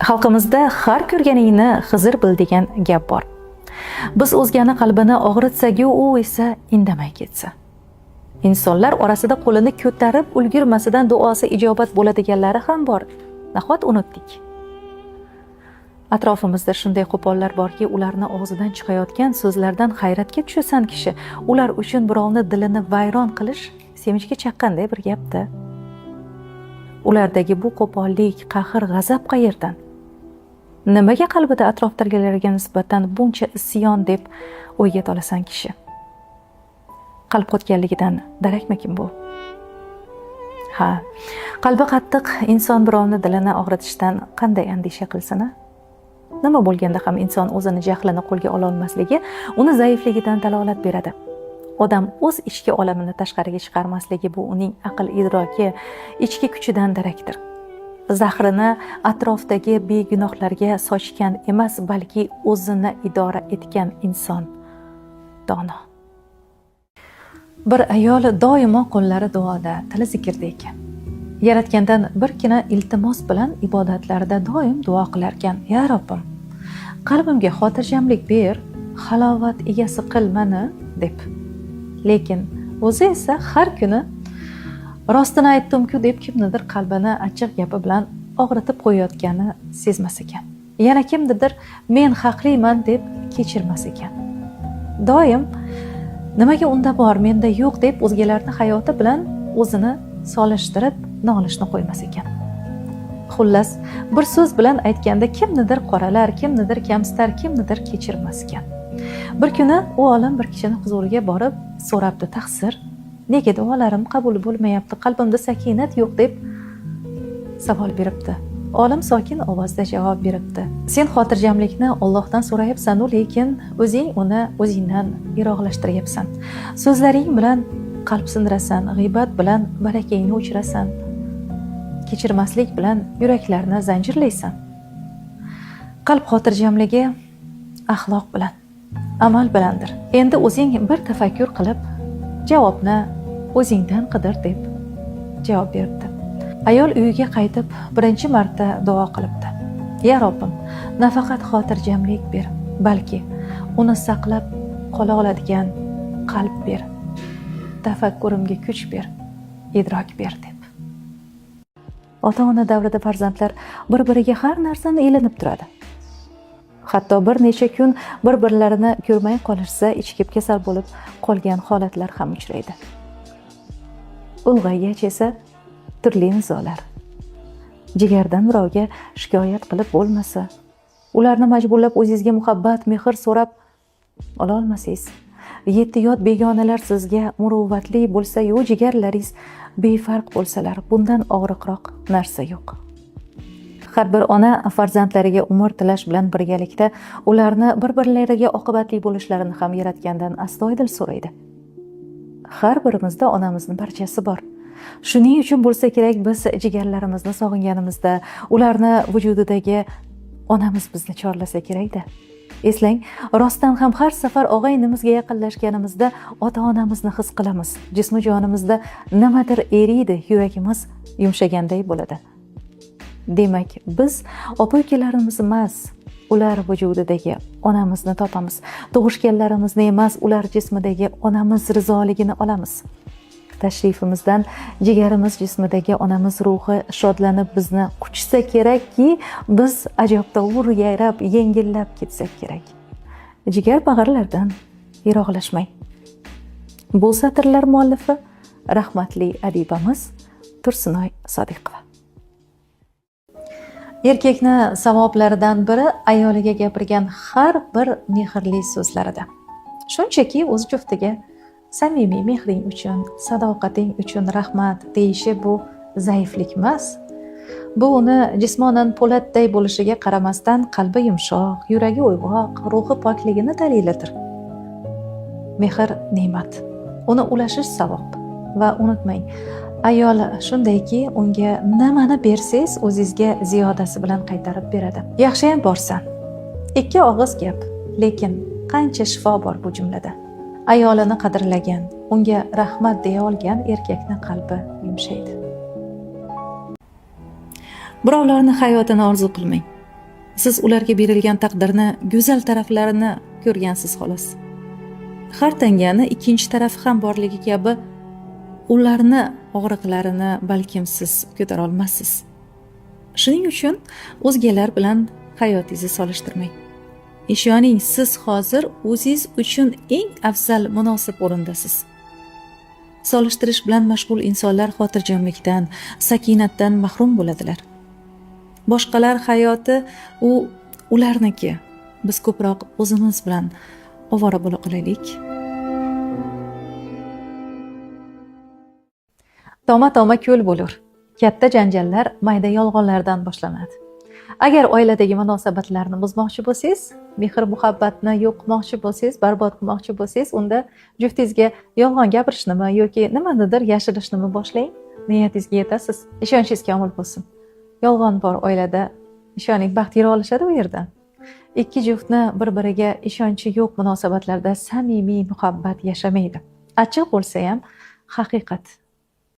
Xalqimizda har ko'rganingni Xizr bil degan gap bor. Biz o'zgani qalbini og'ritsak-yu, u esa indamay ketsa. Insonlar orasida qo'lini ko'tarib ulgurmasidan duosi ijobat bo'ladiganlari ham bor. Nahot unutdik. Atrofimizda shunday qo'pollar borki, ularni og'zidan chiqayotgan so'zlardan hayratga tushasan kishi. Ular uchun birovni dilini vayron qilish sevinchga chaqqanday bir gapda. Ulardagi bu qo'pollik, qahr, g'azab qayerdan? Nimaga qalbida atrofdagilarga nisbatan buncha isyon deb o'yga tolasan kishi? Qalb qotganligidan darakmakin bu? Ha, qalbi qattiq inson birovni dilini og'ritishdan qanday andisha qilsin? Nima bo'lganda ham inson o'zini jahlini qo'lga ola olmasligi uni zaifligidan dalolat beradi. Odam o'z ichki olamini tashqariga chiqarmasligi bu uning aql idroki, ichki kuchidan darakdir. Zahrini atrofdagi begunohlarga sochgan emas, balki o'zini idora etgan inson dono. Bir ayol doimo qo'llari duoda, tili zikrda ekan. Yaratgandan birgina iltimos bilan ibodatlarida doim duo qilar ekan: "Ya Robbim, qalbimga xotirjamlik ber, halovat egasi qil meni" deb. Lekin o'zi esa har kuni rostini aytdim-ku deb kimnidir qalbini achchiq gapi bilan og'ritib qo'yayotgani sezmas ekan. Yana kimnidir men haqliman deb kechirmas ekan. Doim nimaga unda bor, menda yo'q deb o'zgalarning hayoti bilan o'zini solishtirib nolishni qo'ymas ekan. Xullas, bir so'z bilan aytganda kimnidir qoralar, kimnidir kamsitar, kimnidir kechirmas ekan. Bir kuni u olim bir kishini huzuriga borib so'rabdi: "Taqsir, nega duolarim qabul bo'lmayapti? Qalbimda sakinat yo'q" deb savol beribdi. Olim sokin ovozda javob beribdi: "Sen xotirjamlikni Allohdan so'rayapsan-u, lekin o'zing uni o'zingdan yiroqlashtiryapsan. So'zlaring bilan qalb sindirasan, g'iybat bilan barakangni o'chirasan, kechirmaslik bilan yuraklarni zanjirlaysan. Qalb xotirjamligi axloq bilan, amal bilandir. Endi o'zing bir tafakkur qilib, javobni o'zingdan qidir" deb javob berdi. Ayol uyiga qaytib birinchi marta duo qilibdi: "Ya Robbim, nafaqat xotirjamlik ber, balki uni saqlab qola oladigan qalb ber. Tafakkurimga kuch ber, idrok ber" deb. Ota-ona davrida farzandlar bir-biriga har narsani ilinib turadi. Hatto bir necha kun bir-birlarini ko'rmay qolishsa, ichkib kasal bo'lib qolgan holatlar ham uchraydi. Ulg'aygach esa turli nizolar. Jigardan birovga shikoyat qilib bo'lmasa, ularni majburlab o'zingizga muhabbat, mehr so'rab ola olmasangiz, yetti yot begonalar sizga muruvvatli bo'lsa-yu, jigarlaringiz befarq bo'lsalar, bundan og'riqroq narsa yo'q. Har bir ona farzandlariga umr tilash bilan birgalikda ularni bir-birlariga oqibatli bo'lishlarini ham Yaratgandan astoydil so'raydi. Har birimizda onamizning parchasi bor. Shuning uchun bo'lsa kerak, biz jigarlarimizni sog'inganimizda ularni vujudidagi onamiz bizni chorlasa kerak-da. Eslang, rostdan ham har safar og'aynimizga yaqinlashganimizda ota-onamizni his qilamiz. Jismi jonimizda nimadir eriydi, yuragimiz yumshaganday bo'ladi. Demak, biz opa-ukalarimiz emas, ular vujudidagi onamizni topamiz. Tug'ishganlarimizni emas, ular jismidagi onamiz rizoligini olamiz. Tashrifimizdan jigarimiz jismidagi onamiz ruhi shodlanib bizni quchsa kerakki, biz ajabtovur yayrab, yengillab ketsak kerak. Jigar bag'rlardan yiroqlashmang. Bu satrlar muallifi rahmatli adibamiz Tursunoy Sodiqova. Erkakni savoblaridan biri ayoliga gapirgan har bir mehrli so'zlarida. Shunchaki o'z juftiga samimiy mehring uchun, sadoqating uchun rahmat deyishi bu zaiflik emas. Bu uni jismonan po'latday bo'lishiga qaramasdan qalbi yumshoq, yuragi uyg'oq, ruhi pokligini dalilidir. Mehr ne'mat, uni ulashish savob. Va unutmang, ayol shundayki, unga nimani bersangiz o'zingizga ziyodasi bilan qaytarib beradi. Yaxshiyam borsan, ikki og'iz gap, lekin qancha shifo bor bu jumlada. Ayolini qadrlagan, unga rahmat deya olgan erkakning qalbi yumshaydi. Birovlarning hayotini orzu qilmang. Siz ularga berilgan taqdirni go'zal taraflarini ko'rgansiz xolos. Har tangani ikkinchi tarafi ham borligi kabi ularni og'riqlarini balkim siz ko'tara olmassiz. Shuning uchun o'zgalar bilan hayotingizni solishtirmang. Ishoning, siz hozir o'zingiz uchun eng afzal munosib o'rindasiz. Solishtirish bilan mashg'ul insonlar xotirjamlikdan, sakinatdan mahrum bo'ladilar. Boshqalar hayoti ularniki. Biz ko'proq o'zimiz bilan ovora bo'la qolaylik. Toma-toma ko'l bo'lur. Katta janjallar mayda yolg'onlardan boshlanadi. Agar oiladagi munosabatlarni buzmoqchi bo'lsangiz, mehr-muhabbatni yo'q qilmoqchi bo'lsangiz, barbod qilmoqchi bo'lsangiz, unda juftingizga yolg'on gapirishnimi yoki nimanidir yashirishnimi boshlang, niyatingizga yetasiz. Ishonchingiz komil bo'lsin. Yolg'on bor oilada, ishoning, baxt yera olishadi u yerdan. Ikki juftni bir-biriga ishonchi yo'q munosabatlarda samimiy muhabbat yashamaydi. Achchiq bo'lsa ham haqiqat.